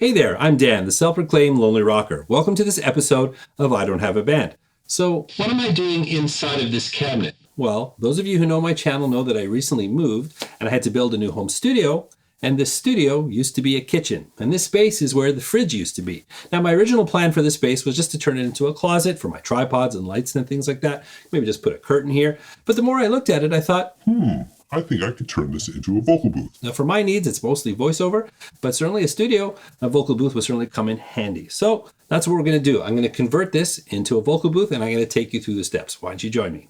Hey there, I'm Dan, the self-proclaimed Lonely Rocker. Welcome to this episode of I Don't Have a Band. So, what am I doing inside of this cabinet? Well, those of you who know my channel know that I recently moved and I had to build a new home studio. And this studio used to be a kitchen. And this space is where the fridge used to be. Now, my original plan for this space was just to turn it into a closet for my tripods and lights and things like that. Maybe just put a curtain here. But the more I looked at it, I thought, I think I could turn this into a vocal booth. Now, for my needs, it's mostly voiceover, but certainly a studio, a vocal booth would certainly come in handy. So that's what we're going to do. I'm going to convert this into a vocal booth, and I'm going to take you through the steps. Why don't you join me?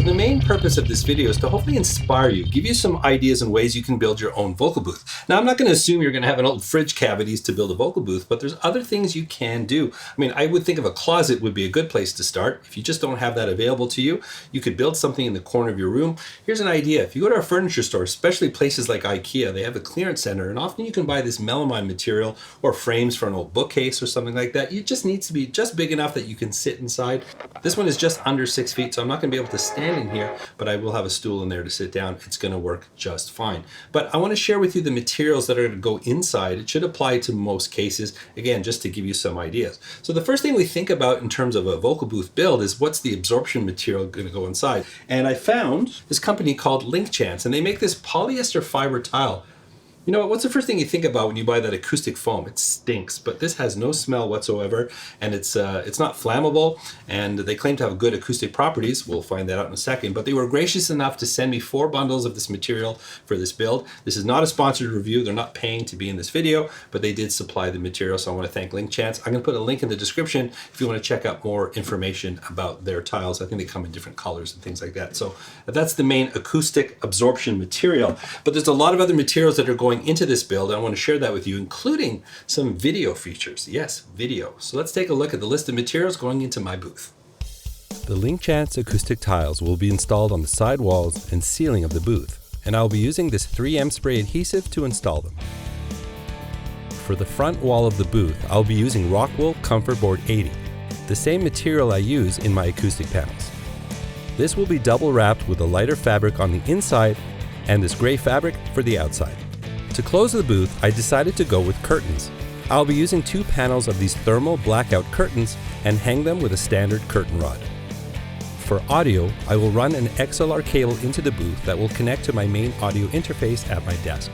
The main purpose of this video is to hopefully inspire you, give you some ideas and ways you can build your own vocal booth. Now, I'm not going to assume you're going to have an old fridge cavities to build a vocal booth, but there's other things you can do. I mean, I would think of a closet would be a good place to start. If you just don't have that available to you, you could build something in the corner of your room. Here's an idea. If you go to a furniture store, especially places like IKEA, they have a clearance center, and often you can buy this melamine material or frames for an old bookcase or something like that. It just needs to be just big enough that you can sit inside. This one is just under 6 feet, so I'm not going to be able to stand in here, but I will have a stool in there to sit down. It's going to work just fine. But I want to share with you the materials that are going to go inside. It should apply to most cases, again, just to give you some ideas. So the first thing we think about in terms of a vocal booth build is what's the absorption material going to go inside. And I found this company called Link Chance, and they make this polyester fiber tile. You know what? What's the first thing you think about when you buy that acoustic foam? It stinks, but this has no smell whatsoever, and it's not flammable, and they claim to have good acoustic properties. We'll find that out in a second, but they were gracious enough to send me 4 bundles of this material for this build. This is not a sponsored review. They're not paying to be in this video, but they did supply the material, so I want to thank Link Chance. I'm going to put a link in the description if you want to check out more information about their tiles. I think they come in different colors and things like that. So that's the main acoustic absorption material, but there's a lot of other materials that are going into this build. I want to share that with you, including some video features. Yes, video. So let's take a look at the list of materials going into my booth. The Link Chance acoustic tiles will be installed on the side walls and ceiling of the booth, and I'll be using this 3M spray adhesive to install them. For the front wall of the booth, I'll be using Rockwool Comfort Board 80, the same material I use in my acoustic panels. This will be double wrapped with a lighter fabric on the inside and this gray fabric for the outside. To close the booth, I decided to go with curtains. I'll be using 2 panels of these thermal blackout curtains and hang them with a standard curtain rod. For audio, I will run an XLR cable into the booth that will connect to my main audio interface at my desk.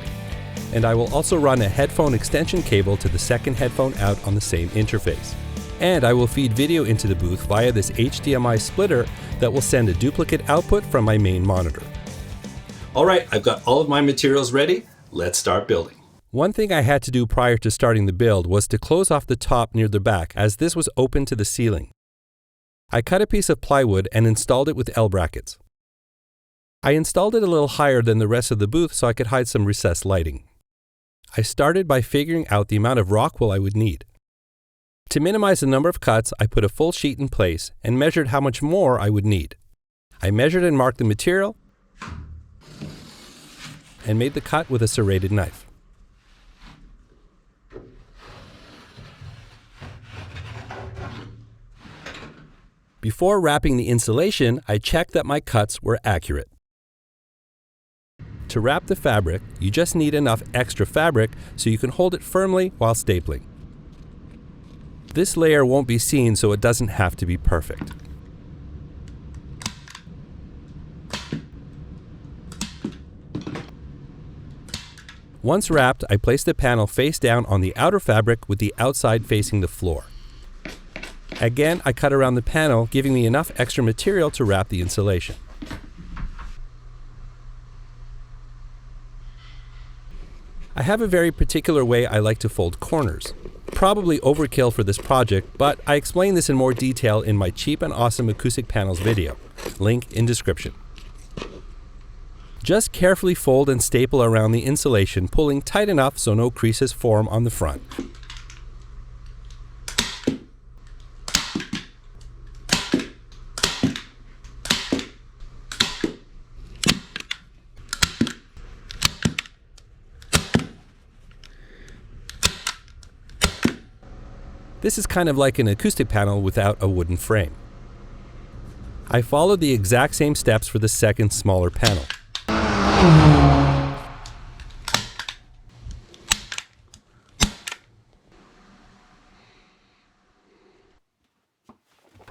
And I will also run a headphone extension cable to the second headphone out on the same interface. And I will feed video into the booth via this HDMI splitter that will send a duplicate output from my main monitor. All right, I've got all of my materials ready. Let's start building. One thing I had to do prior to starting the build was to close off the top near the back, as this was open to the ceiling. I cut a piece of plywood and installed it with L brackets. I installed it a little higher than the rest of the booth so I could hide some recessed lighting. I started by figuring out the amount of Rockwool I would need. To minimize the number of cuts, I put a full sheet in place and measured how much more I would need. I measured and marked the material and made the cut with a serrated knife. Before wrapping the insulation, I checked that my cuts were accurate. To wrap the fabric, you just need enough extra fabric so you can hold it firmly while stapling. This layer won't be seen, so it doesn't have to be perfect. Once wrapped, I placed the panel face down on the outer fabric with the outside facing the floor. Again, I cut around the panel, giving me enough extra material to wrap the insulation. I have a very particular way I like to fold corners. Probably overkill for this project, but I explain this in more detail in my cheap and awesome acoustic panels video. Link in description. Just carefully fold and staple around the insulation, pulling tight enough so no creases form on the front. This is kind of like an acoustic panel without a wooden frame. I followed the exact same steps for the second smaller panel.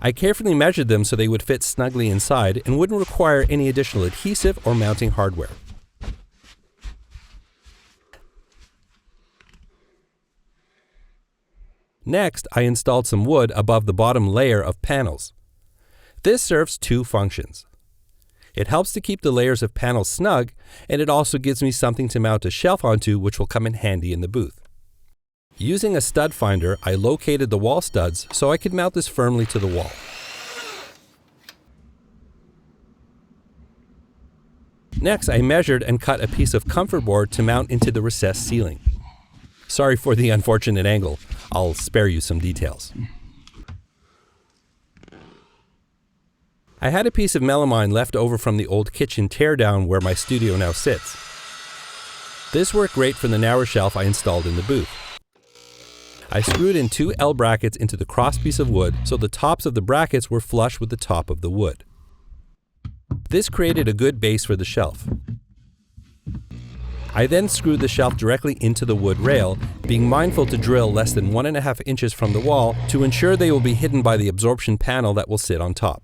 I carefully measured them so they would fit snugly inside and wouldn't require any additional adhesive or mounting hardware. Next, I installed some wood above the bottom layer of panels. This serves two functions. It helps to keep the layers of panels snug, and it also gives me something to mount a shelf onto, which will come in handy in the booth. Using a stud finder, I located the wall studs so I could mount this firmly to the wall. Next, I measured and cut a piece of comfort board to mount into the recessed ceiling. Sorry for the unfortunate angle. I'll spare you some details. I had a piece of melamine left over from the old kitchen teardown where my studio now sits. This worked great for the narrow shelf I installed in the booth. I screwed in 2 L brackets into the cross piece of wood so the tops of the brackets were flush with the top of the wood. This created a good base for the shelf. I then screwed the shelf directly into the wood rail, being mindful to drill less than 1.5 inches from the wall to ensure they will be hidden by the absorption panel that will sit on top.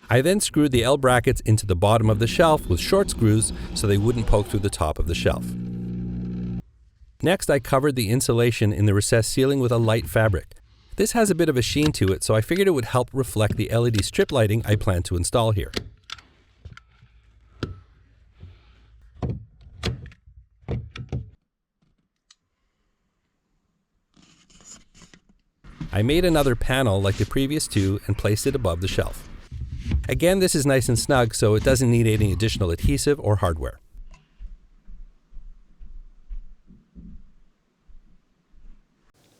I then screwed the L brackets into the bottom of the shelf with short screws so they wouldn't poke through the top of the shelf. Next, I covered the insulation in the recessed ceiling with a light fabric. This has a bit of a sheen to it, so I figured it would help reflect the LED strip lighting I plan to install here. I made another panel like the previous two and placed it above the shelf. Again, this is nice and snug, so it doesn't need any additional adhesive or hardware.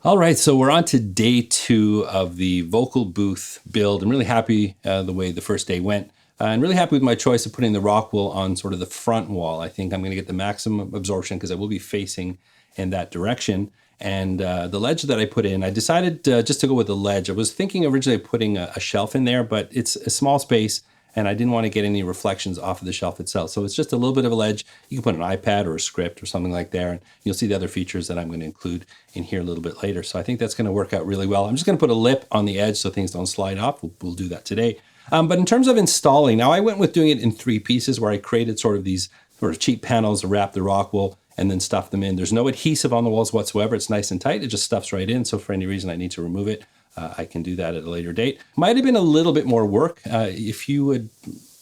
All right, so we're on to day 2 of the vocal booth build. I'm really happy the way the first day went. And really happy with my choice of putting the Rockwool on sort of the front wall. I think I'm going to get the maximum absorption because I will be facing in that direction. And the ledge that I put in, I decided just to go with the ledge. I was thinking originally of putting a shelf in there, but it's a small space and I didn't want to get any reflections off of the shelf itself. So it's just a little bit of a ledge. You can put an iPad or a script or something like there, and you'll see the other features that I'm going to include in here a little bit later. So I think that's going to work out really well. I'm just going to put a lip on the edge so things don't slide off. We'll do that today. But in terms of installing, now I went with doing it in 3 pieces where I created sort of these sort of cheap panels to wrap the Rockwool and then stuff them in. There's no adhesive on the walls whatsoever. It's nice and tight. It just stuffs right in. So for any reason I need to remove it, I can do that at a later date. Might have been a little bit more work. If you would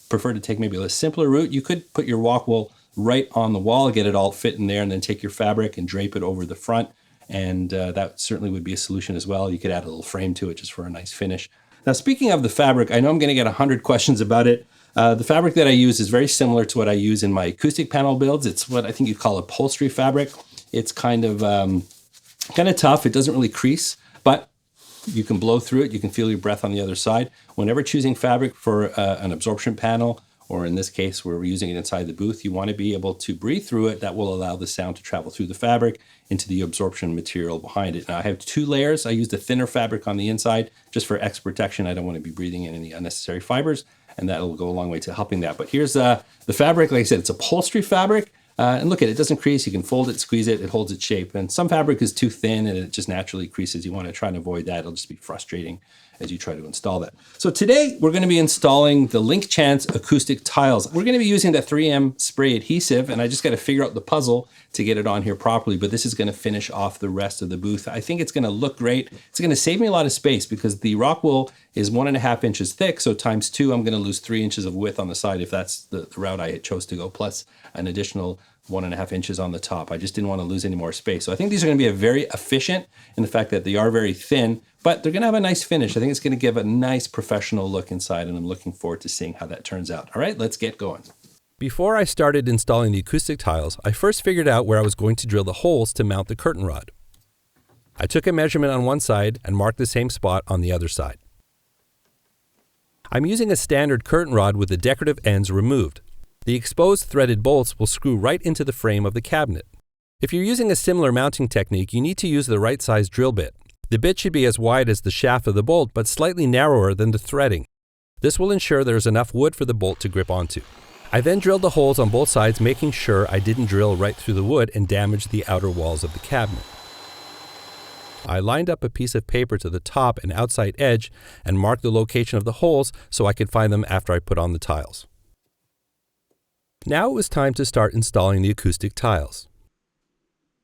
prefer to take maybe a simpler route, you could put your Rockwool right on the wall, get it all fit in there, and then take your fabric and drape it over the front. And that certainly would be a solution as well. You could add a little frame to it just for a nice finish. Now, speaking of the fabric, I know I'm going to get 100 questions about it. The fabric that I use is very similar to what I use in my acoustic panel builds. It's what I think you'd call upholstery fabric. It's kind of tough. It doesn't really crease, but you can blow through it. You can feel your breath on the other side. Whenever choosing fabric for an absorption panel, or in this case, where we're using it inside the booth, you want to be able to breathe through it. That will allow the sound to travel through the fabric into the absorption material behind it. Now I have 2 layers. I used a thinner fabric on the inside just for extra protection. I don't want to be breathing in any unnecessary fibers, and that'll go a long way to helping that. But here's the fabric. Like I said, it's upholstery fabric. And look at it, it doesn't crease. You can fold it, squeeze it, it holds its shape. And some fabric is too thin and it just naturally creases. You want to try and avoid that. It'll just be frustrating as you try to install that. So today we're going to be installing the Link Chance acoustic tiles. We're going to be using that 3M spray adhesive, and I just got to figure out the puzzle to get it on here properly, but this is going to finish off the rest of the booth. I think it's going to look great. It's going to save me a lot of space because the Rockwool is 1.5 inches thick, so times 2, I'm going to lose 3 inches of width on the side if that's the route I chose to go, plus an additional 1.5 inches on the top. I just didn't want to lose any more space. So I think these are going to be very efficient in the fact that they are very thin, but they're going to have a nice finish. I think it's going to give a nice professional look inside, and I'm looking forward to seeing how that turns out. All right, let's get going. Before I started installing the acoustic tiles, I first figured out where I was going to drill the holes to mount the curtain rod. I took a measurement on one side and marked the same spot on the other side. I'm using a standard curtain rod with the decorative ends removed. The exposed threaded bolts will screw right into the frame of the cabinet. If you're using a similar mounting technique, you need to use the right size drill bit. The bit should be as wide as the shaft of the bolt, but slightly narrower than the threading. This will ensure there is enough wood for the bolt to grip onto. I then drilled the holes on both sides, making sure I didn't drill right through the wood and damage the outer walls of the cabinet. I lined up a piece of paper to the top and outside edge and marked the location of the holes so I could find them after I put on the tiles. Now it was time to start installing the acoustic tiles.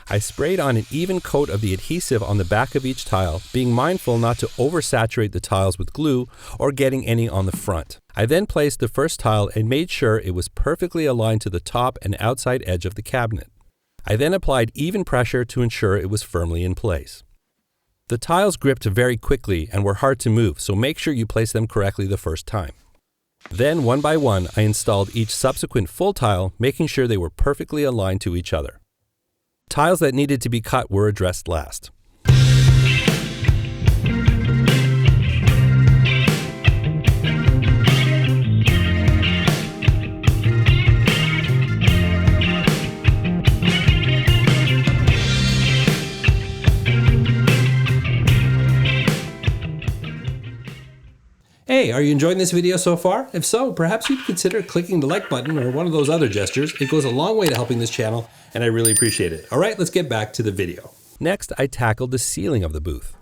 I sprayed on an even coat of the adhesive on the back of each tile, being mindful not to oversaturate the tiles with glue or getting any on the front. I then placed the first tile and made sure it was perfectly aligned to the top and outside edge of the cabinet. I then applied even pressure to ensure it was firmly in place. The tiles gripped very quickly and were hard to move, so make sure you place them correctly the first time. Then, one by one, I installed each subsequent full tile, making sure they were perfectly aligned to each other. Tiles that needed to be cut were addressed last. Hey, are you enjoying this video so far? If so, perhaps you'd consider clicking the like button or one of those other gestures. It goes a long way to helping this channel, and I really appreciate it. All right, let's get back to the video. Next, I tackled the ceiling of the booth.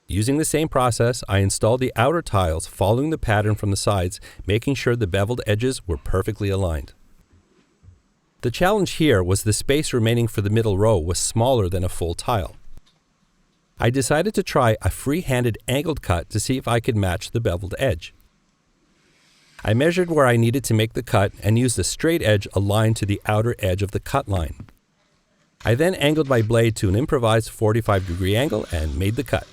Using the same process, I installed the outer tiles following the pattern from the sides, making sure the beveled edges were perfectly aligned. The challenge here was the space remaining for the middle row was smaller than a full tile. I decided to try a free-handed angled cut to see if I could match the beveled edge. I measured where I needed to make the cut and used a straight edge aligned to the outer edge of the cut line. I then angled my blade to an improvised 45-degree angle and made the cut.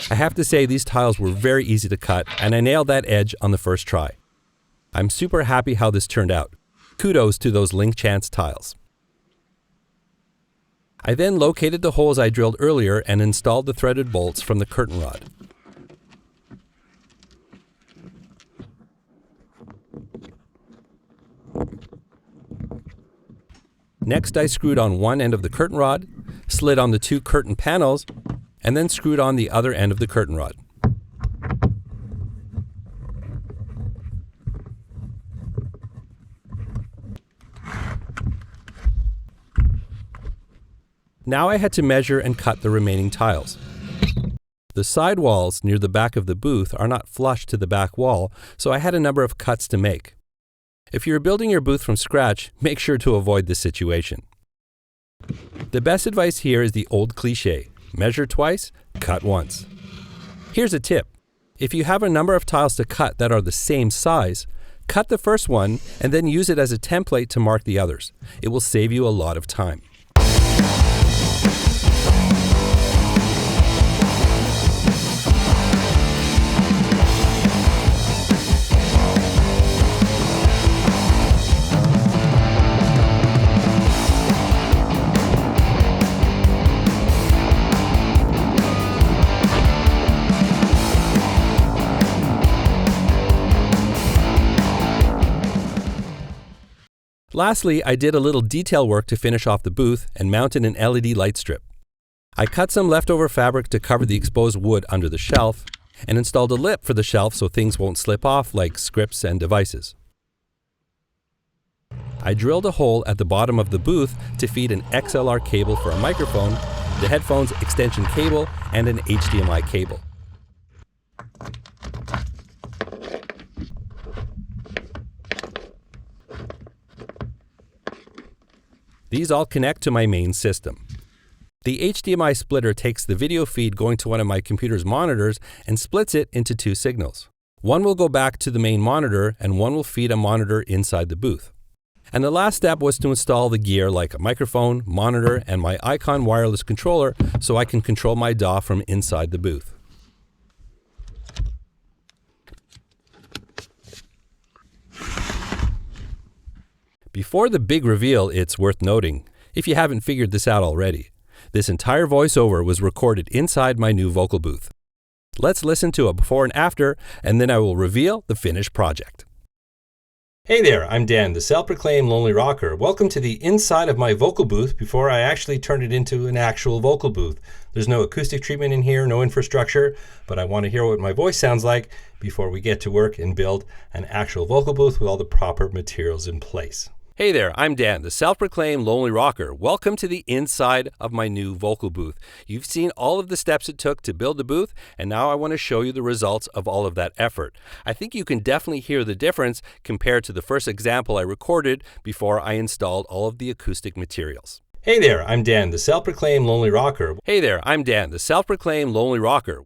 I have to say these tiles were very easy to cut, and I nailed that edge on the first try. I'm super happy how this turned out. Kudos to those link chance tiles. I then located the holes I drilled earlier and installed the threaded bolts from the curtain rod. Next, I screwed on one end of the curtain rod, slid on the two curtain panels, and then screwed on the other end of the curtain rod. Now I had to measure and cut the remaining tiles. The side walls near the back of the booth are not flush to the back wall, so I had a number of cuts to make. If you're building your booth from scratch, make sure to avoid this situation. The best advice here is the old cliche: measure twice, cut once. Here's a tip. If you have a number of tiles to cut that are the same size, cut the first one and then use it as a template to mark the others. It will save you a lot of time. Lastly, I did a little detail work to finish off the booth and mounted an LED light strip. I cut some leftover fabric to cover the exposed wood under the shelf and installed a lip for the shelf so things won't slip off like scripts and devices. I drilled a hole at the bottom of the booth to feed an XLR cable for a microphone, the headphones extension cable, and an HDMI cable. These all connect to my main system. The HDMI splitter takes the video feed going to one of my computer's monitors and splits it into two signals. One will go back to the main monitor and one will feed a monitor inside the booth. And the last step was to install the gear like a microphone, monitor, and my Icon wireless controller so I can control my DAW from inside the booth. Before the big reveal, it's worth noting, if you haven't figured this out already, this entire voiceover was recorded inside my new vocal booth. Let's listen to a before and after, and then I will reveal the finished project. Hey there, I'm Dan, the self-proclaimed lonely rocker. Welcome to the inside of my vocal booth before I actually turn it into an actual vocal booth. There's no acoustic treatment in here, no infrastructure, but I want to hear what my voice sounds like before we get to work and build an actual vocal booth with all the proper materials in place. Hey there, I'm Dan, the self-proclaimed lonely rocker. Welcome to the inside of my new vocal booth. You've seen all of the steps it took to build the booth, and now I want to show you the results of all of that effort. I think you can definitely hear the difference compared to the first example I recorded before I installed all of the acoustic materials. Hey there, I'm Dan, the self-proclaimed lonely rocker. Hey there, I'm Dan, the self-proclaimed lonely rocker.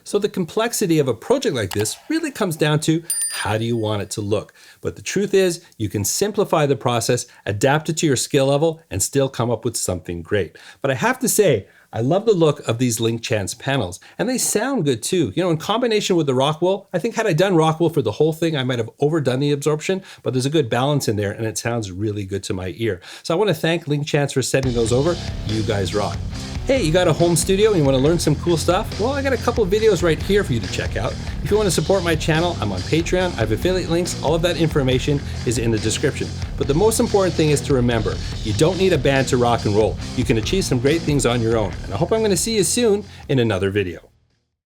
So the complexity of a project like this really comes down to how do you want it to look? But the truth is you can simplify the process, adapt it to your skill level, and still come up with something great. But I have to say, I love the look of these link chance panels, and they sound good too. You know, in combination with the Rockwool, I think had I done Rockwool for the whole thing, I might have overdone the absorption, but there's a good balance in there and it sounds really good to my ear. So I want to thank Link Chance for sending those over. You guys rock. Hey, you got a home studio and you want to learn some cool stuff? Well, I got a couple of videos right here for you to check out. If you want to support my channel, I'm on Patreon. I have affiliate links. All of that information is in the description. But the most important thing is to remember, you don't need a band to rock and roll. You can achieve some great things on your own. And I hope I'm going to see you soon in another video.